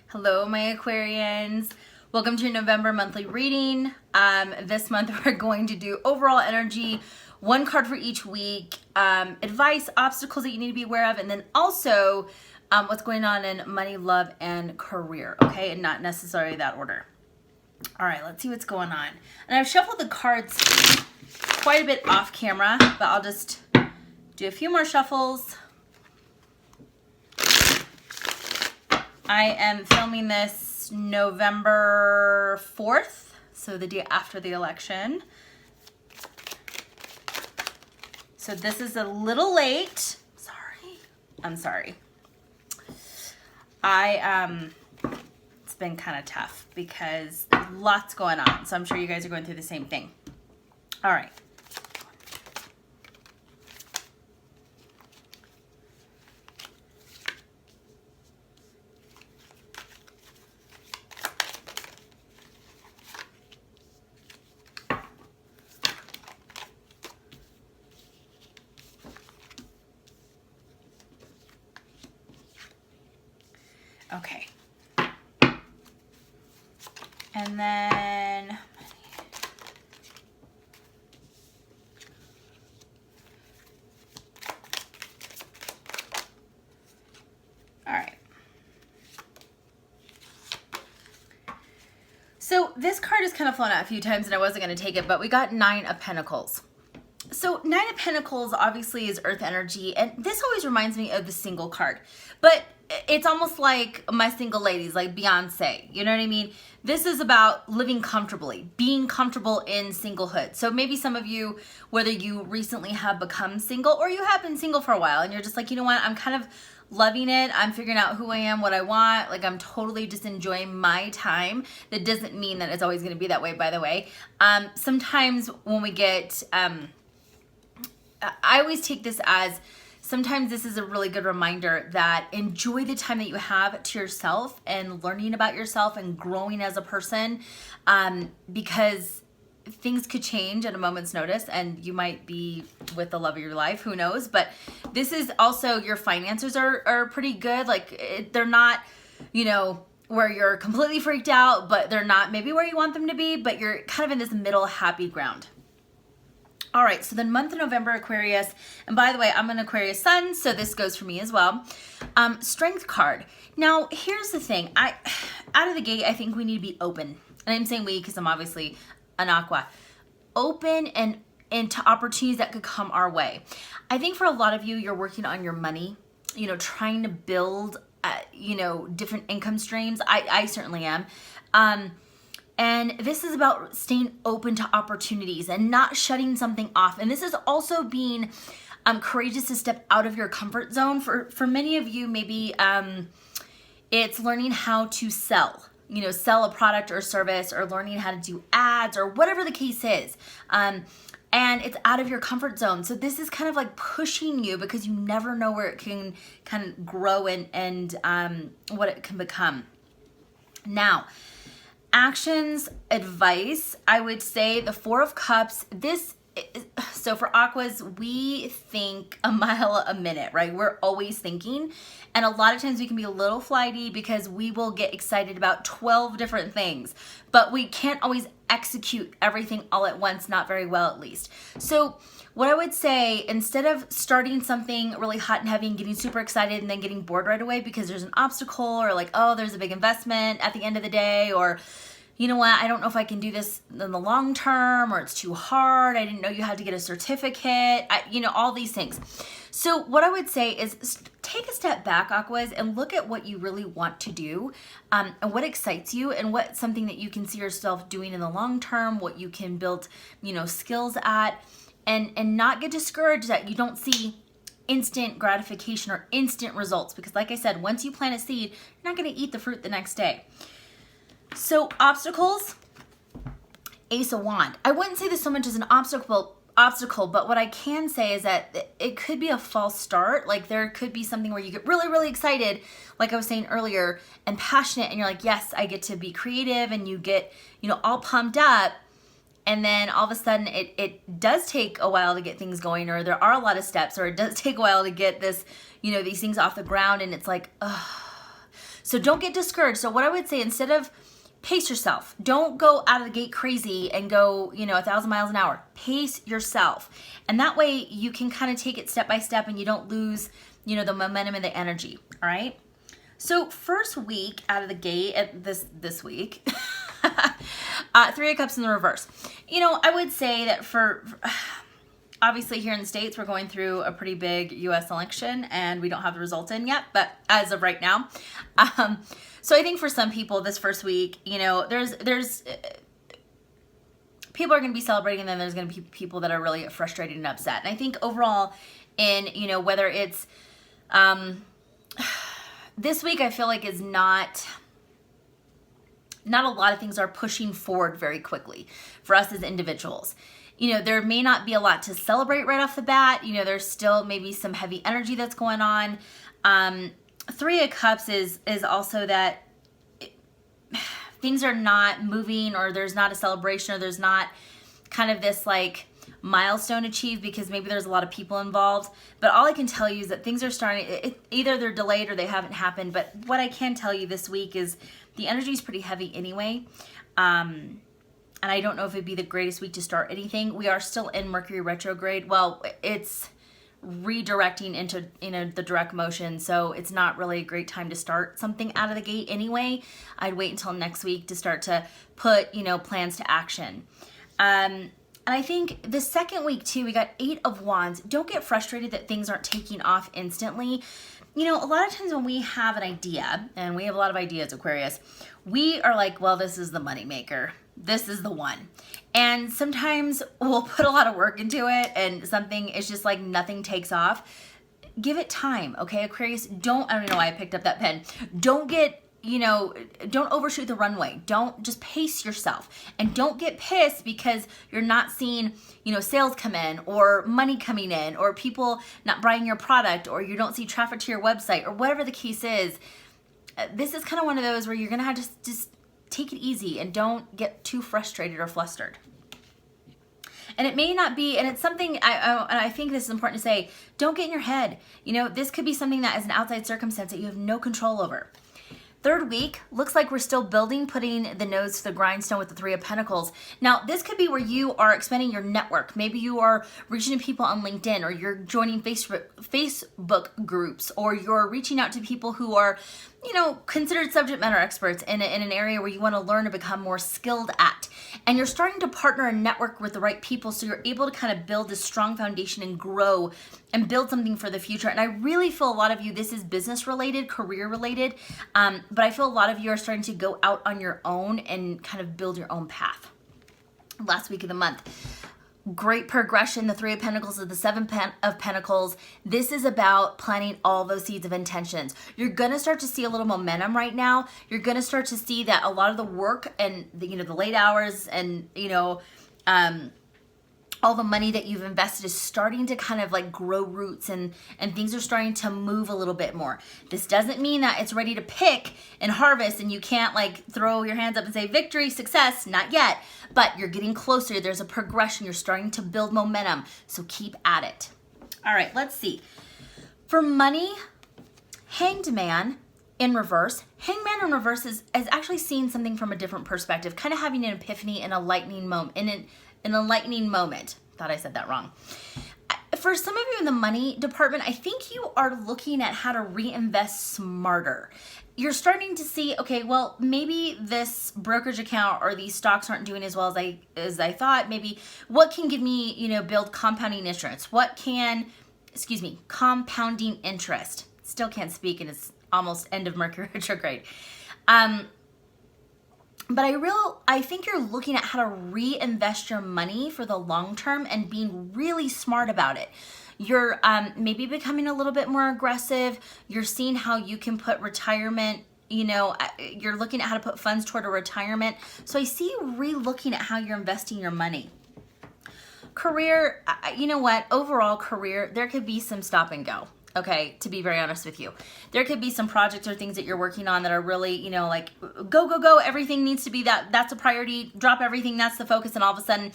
Hello, my Aquarians. Welcome to your November monthly reading. This month we're going to do overall energy, one card for each week, advice, obstacles that you need to be aware of, and then also what's going on in money, love, and career, okay? And not necessarily that order. All right, let's see what's going on. And I've shuffled the cards quite a bit off camera, but I'll just do a few more shuffles. I am filming this November 4th, so the day after the election. So this is a little late. I'm sorry. It's been kind of tough because there's lots going on. So I'm sure you guys are going through the same thing. All right. Okay. And then all right. So this card has kind of flown out a few times and I wasn't going to take it, but we got 9 of Pentacles. So 9 of Pentacles obviously is earth energy, and this always reminds me of the single card, but it's almost like my single ladies, like Beyonce, you know what I mean? This is about living comfortably, being comfortable in singlehood. So maybe some of you, whether you recently have become single or you have been single for a while and you're just like, you know what, I'm kind of loving it. I'm figuring out who I am, what I want. Like I'm totally just enjoying my time. That doesn't mean that it's always going to be that way, by the way. Sometimes when we get, I always take this as sometimes this is a really good reminder that enjoy the time that you have to yourself and learning about yourself and growing as a person, because things could change at a moment's notice and you might be with the love of your life, who knows? But this is also, your finances are pretty good. Like they're not, you know, where you're completely freaked out, but they're not maybe where you want them to be, but you're kind of in this middle happy ground. All right, so the month of November, Aquarius, and by the way, I'm an Aquarius sun, so this goes for me as well. Strength card. Now, here's the thing. Out of the gate, I think we need to be open. And I'm saying we because I'm obviously an Aqua. Open and into opportunities that could come our way. I think for a lot of you, you're working on your money, you know, trying to build, you know, different income streams. I certainly am. And this is about staying open to opportunities and not shutting something off. And this is also being courageous to step out of your comfort zone. For many of you, maybe it's learning how to sell, you know, sell a product or service, or learning how to do ads, or whatever the case is. And it's out of your comfort zone. So this is kind of like pushing you because you never know where it can kind of grow and what it can become. Now, actions, advice, I would say the 4 of Cups, so for Aquas, we think a mile a minute, right? We're always thinking. And a lot of times we can be a little flighty because we will get excited about 12 different things, but we can't always execute everything all at once, not very well at least. So what I would say, instead of starting something really hot and heavy and getting super excited and then getting bored right away because there's an obstacle, or like, oh, there's a big investment at the end of the day, or you know what, I don't know if I can do this in the long term, or it's too hard. I didn't know you had to get a certificate, you know, all these things. So what I would say is take a step back, Aquas, and look at what you really want to do, and what excites you, and what's something that you can see yourself doing in the long term, what you can build, you know, skills at. And not get discouraged that you don't see instant gratification or instant results. Because like I said, once you plant a seed, you're not going to eat the fruit the next day. So obstacles, Ace of Wand. I wouldn't say this so much as an obstacle, but what I can say is that it could be a false start. Like there could be something where you get really, really excited, like I was saying earlier, and passionate, and you're like, yes, I get to be creative, and you get, you know, all pumped up. And then all of a sudden it does take a while to get things going, or there are a lot of steps, or it does take a while to get this, you know, these things off the ground, and it's like, ugh. So don't get discouraged. So what I would say, instead of pace yourself, don't go out of the gate crazy and go, 1,000 miles an hour. Pace yourself. And that way you can kind of take it step by step and you don't lose, the momentum and the energy. All right. So first week out of the gate at this week, Three of Cups in the reverse. I would say that for obviously here in the States, we're going through a pretty big US election and we don't have the results in yet, but as of right now. So I think for some people this first week, there's people are going to be celebrating, and then there's going to be people that are really frustrated and upset. And I think overall in, whether it's, this week I feel like is not a lot of things are pushing forward very quickly for us as individuals. There may not be a lot to celebrate right off the bat. There's still maybe some heavy energy that's going on. Three of Cups is also that things are not moving, or there's not a celebration, or there's not kind of this like milestone achieved because maybe there's a lot of people involved. But all I can tell you is that things are starting, either they're delayed or they haven't happened. But what I can tell you this week is the energy is pretty heavy anyway. And I don't know if it'd be the greatest week to start anything. We are still in Mercury retrograde. Well, it's redirecting into the direct motion, so it's not really a great time to start something out of the gate anyway. I'd wait until next week to start to put plans to action. And I think the second week too, we got 8 of Wands. Don't get frustrated that things aren't taking off instantly. A lot of times when we have an idea, and we have a lot of ideas, Aquarius, we are like, well, this is the moneymaker. This is the one. And sometimes we'll put a lot of work into it and something is just like nothing takes off. Give it time, okay, Aquarius? I don't know why I picked up that pen. Don't get, don't overshoot the runway. Don't, just pace yourself. And don't get pissed because you're not seeing, sales come in, or money coming in, or people not buying your product, or you don't see traffic to your website, or whatever the case is. This is kind of one of those where you're going to have to just take it easy and don't get too frustrated or flustered. And it may not be, and it's something, I think this is important to say, don't get in your head. This could be something that is an outside circumstance that you have no control over. Third week, looks like we're still building, putting the nose to the grindstone with the Three of Pentacles. Now, this could be where you are expanding your network. Maybe you are reaching to people on LinkedIn, or you're joining Facebook groups, or you're reaching out to people who are, considered subject matter experts in an area where you want to learn to become more skilled at. And you're starting to partner and network with the right people, so you're able to kind of build a strong foundation and grow and build something for the future. And I really feel a lot of you, this is business related, career related, but I feel a lot of you are starting to go out on your own and kind of build your own path. Last week of the month. Great progression, the Three of Pentacles to the Seven of Pentacles. This is about planting all those seeds of intentions. You're going to start to see a little momentum right now. You're going to start to see that a lot of the work and the late hours and all the money that you've invested is starting to kind of like grow roots, and things are starting to move a little bit more. This doesn't mean that it's ready to pick and harvest and you can't like throw your hands up and say victory, success, not yet, but you're getting closer. There's a progression. You're starting to build momentum. So keep at it. All right, let's see. For money, Hanged Man in reverse. Hanged Man in reverse is actually seeing something from a different perspective, kind of having an epiphany in a lightning moment, in a lightning moment. Thought I said that wrong. For some of you in the money department, I think you are looking at how to reinvest smarter. You're starting to see, okay, well, maybe this brokerage account or these stocks aren't doing as well as I thought. Maybe what can give me, build compounding interest? Compounding interest. Still can't speak, and it's almost end of Mercury retrograde. But I think you're looking at how to reinvest your money for the long term and being really smart about it. You're maybe becoming a little bit more aggressive. You're seeing how you can put retirement, you're looking at how to put funds toward a retirement. So I see you re-looking at how you're investing your money. Career, overall career, there could be some stop and go. Okay, to be very honest with you, there could be some projects or things that you're working on that are really, like go, everything needs to be that's a priority, drop everything, that's the focus, and all of a sudden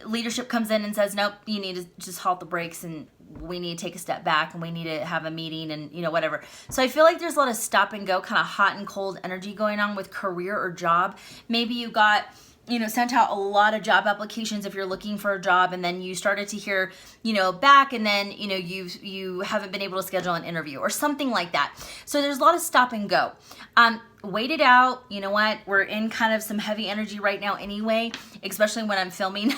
leadership comes in and says, nope, you need to just halt the brakes and we need to take a step back and we need to have a meeting and, you know, whatever. So I feel like there's a lot of stop and go, kind of hot and cold energy going on with career or job. Maybe you got, you know, sent out a lot of job applications if you're looking for a job, and then you started to hear, you know, back, and then, you know, you haven't been able to schedule an interview or something like that. So there's a lot of stop and go. Wait it out. You know what? We're in kind of some heavy energy right now anyway, especially when I'm filming.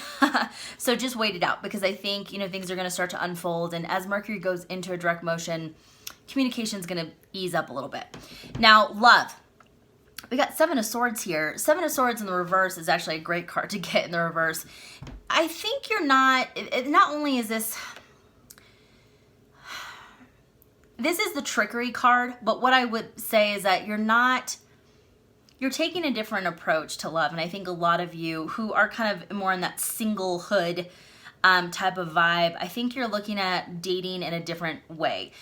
So just wait it out, because I think, you know, things are going to start to unfold. And as Mercury goes into a direct motion, communication is going to ease up a little bit. Now, love. We got Seven of Swords here. Seven of Swords in the reverse is actually a great card to get in the reverse. I think you're not only is this is the trickery card, but what I would say is that you're taking a different approach to love. And I think a lot of you who are kind of more in that singlehood type of vibe, I think you're looking at dating in a different way,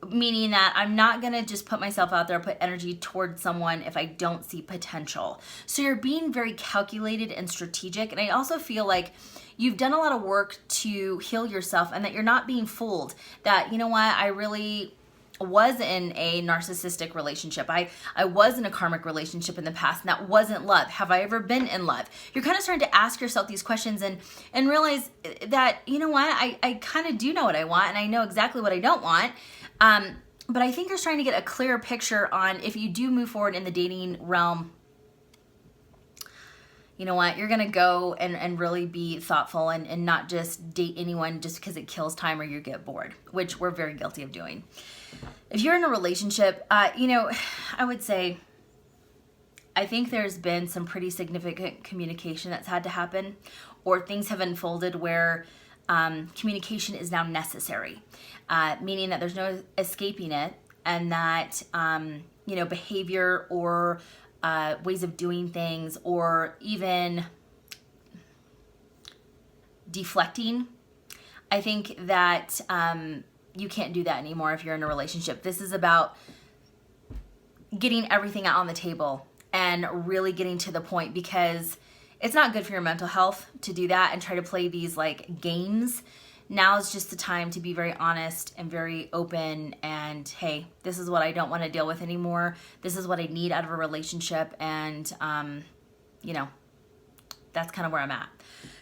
meaning that I'm not going to just put myself out there, put energy towards someone if I don't see potential. So you're being very calculated and strategic. And I also feel like you've done a lot of work to heal yourself, and that you're not being fooled that, you know what, I really was in a narcissistic relationship. I was in a karmic relationship in the past, and that wasn't love. Have I ever been in love? You're kind of starting to ask yourself these questions and realize that, you know what, I kind of do know what I want, and I know exactly what I don't want. But I think you're starting to get a clearer picture on if you do move forward in the dating realm. You know what, you're going to go and really be thoughtful and not just date anyone just because it kills time or you get bored, which we're very guilty of doing. If you're in a relationship, you know, I would say, I think there's been some pretty significant communication that's had to happen, or things have unfolded where communication is now necessary, meaning that there's no escaping it, and that, you know, behavior or ways of doing things, or even deflecting. I think that you can't do that anymore if you're in a relationship. This is about getting everything out on the table and really getting to the point, because it's not good for your mental health to do that and try to play these like games. Now is just the time to be very honest and very open, and hey, this is what I don't want to deal with anymore. This is what I need out of a relationship, and you know, that's kind of where I'm at.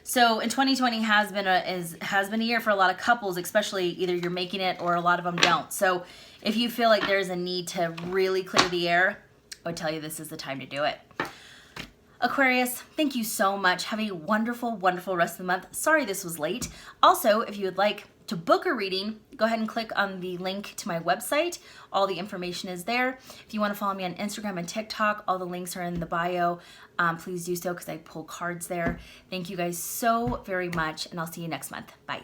So in 2020 has been a year for a lot of couples, especially either you're making it or a lot of them don't. So if you feel like there's a need to really clear the air, I would tell you this is the time to do it. Aquarius, thank you so much. Have a wonderful, wonderful rest of the month. Sorry this was late. Also, if you would like to book a reading, go ahead and click on the link to my website. All the information is there. If you want to follow me on Instagram and TikTok, all the links are in the bio. Please do so, because I pull cards there. Thank you guys so very much, and I'll see you next month. Bye.